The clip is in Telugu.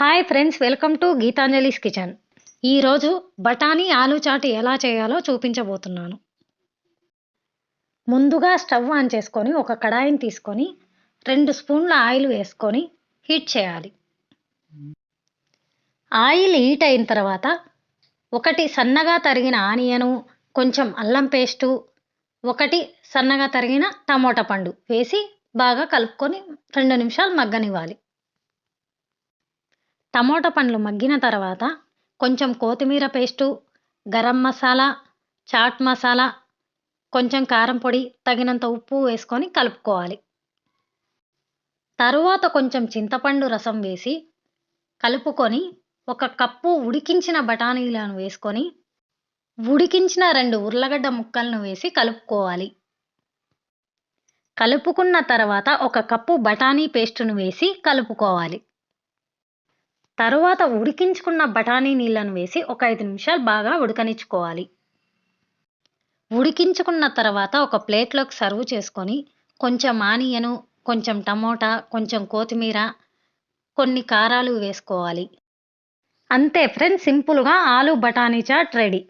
Hi friends, welcome to Geetanjali's kitchen. ఈరోజు బఠానీ ఆలు చాట్ ఎలా చేయాలో చూపించబోతున్నాను. ముందుగా స్టవ్ ఆన్ చేసుకొని ఒక కడాయిని తీసుకొని 2 స్పూన్ల ఆయిల్ వేసుకొని హీట్ చేయాలి. ఆయిల్ హీట్ అయిన తర్వాత ఒకటి సన్నగా తరిగిన ఆనియను, కొంచెం అల్లం పేస్టు, ఒకటి సన్నగా తరిగిన టమోటా పండు వేసి బాగా కలుపుకొని 2 నిమిషాలు మగ్గనివ్వాలి. టమోటా పండ్లు మగ్గిన తర్వాత కొంచెం కొత్తిమీర పేస్టు, గరం మసాలా, చాట్ మసాలా, కొంచెం కారం పొడి, తగినంత ఉప్పు వేసుకొని కలుపుకోవాలి. తరువాత కొంచెం చింతపండు రసం వేసి కలుపుకొని 1 కప్పు ఉడికించిన బఠానీలను వేసుకొని ఉడికించిన 2 ఉర్లగడ్డ ముక్కలను వేసి కలుపుకోవాలి. కలుపుకున్న తర్వాత 1 కప్పు బఠానీ పేస్టును వేసి కలుపుకోవాలి. తరువాత ఉడికించుకున్న బఠానీ నీళ్ళను వేసి ఒక 5 నిమిషాలు బాగా ఉడకనిచ్చుకోవాలి. ఉడికించుకున్న తర్వాత ఒక ప్లేట్లోకి సర్వ్ చేసుకొని కొంచెం ఆనియను, కొంచెం టమోటా, కొంచెం కొత్తిమీర, కొన్ని కారాలు వేసుకోవాలి. అంతే ఫ్రెండ్స్, సింపుల్గా ఆలు బఠానీ చాట్ రెడీ.